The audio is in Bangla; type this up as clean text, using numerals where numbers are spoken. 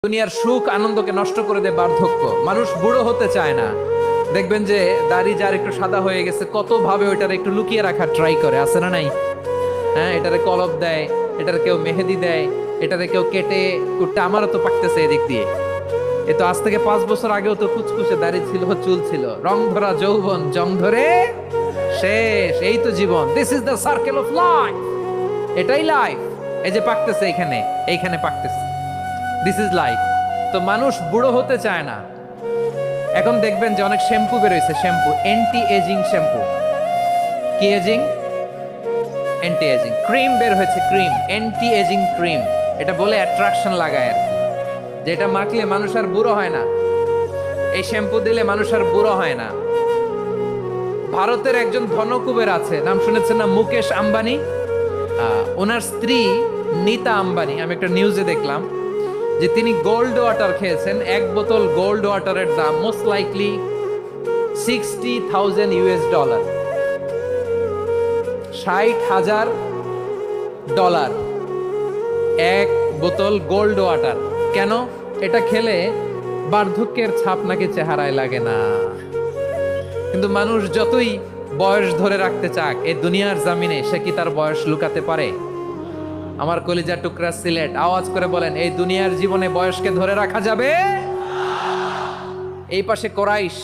দুনিয়ার সুখ আনন্দকে নষ্ট করে দেয় বার্ধক্য। মানুষ বুড়ো হতে চায় না। দেখবেন যে দাড়ি যার একটু সাদা হয়ে গেছে কত ভাবে ওইটার একটু লুকিয়ে রাখার ট্রাই করে, আছে না নাই? হ্যাঁ, এটারে কলপ দেয়, এটার কেউ মেহেদি দেয়, এটারে কেউ কেটে কুটটা। আমারও তো পাকতেছে এদিক দিয়ে। এ তো আজ থেকে 5 বছর আগেও তো কুচকুচে দাড়ি ছিল, চুল ছিল, রং ধরা যৌবন, জং ধরে শেষ। এই তো জীবন। This is the circle of life. এটাই লাইফ। এই যে পাকতেছে এইখানে পাকতেছে। This is life. তো মানুষ বুড়ো হতে চায় না। এখন দেখবেন যে অনেক শ্যাম্পু বেরোইছে, শ্যাম্পু অ্যান্টি এজিং শ্যাম্পু। কি এজিং? Anti ageing. ক্রিম বের হয়েছে, ক্রিম অ্যান্টি এজিং ক্রিম। এটা বলে অ্যাট্রাকশন লাগায় আর কি, যেটা মাখলে মানুষ আর বুড়ো হয় না। এই শ্যাম্পু দিলে মানুষ আর বুড়ো হয় না। ভারতের একজন ধনকুবের আছে, নাম শুনেছেন না? মুকেশ আম্বানি। ওনার স্ত্রী নীতা আম্বানি, আমি একটা নিউজে দেখলাম যে তিনি গোল্ড ওয়াটার খেয়েছেন। এক বোতল গোল্ড ওয়াটারের দাম মোস্ট লাইকলি $60,000। $60,000 এক বোতল গোল্ড ওয়াটার। কেন? এটা খেলে বার্ধক্যের ছাপ নাকি চেহারায় লাগে না। কিন্তু মানুষ যতই বয়স ধরে রাখতে চাক এই দুনিয়ার জামিনে, সে কি তার বয়স লুকাতে পারে? আমার কলিজা টুকরা সিলেট, আওয়াজ করে বলেন, এই দুনিয়ার জীবনে বয়সকে ধরে রাখা যাবে? এই পাশে কোরাইশ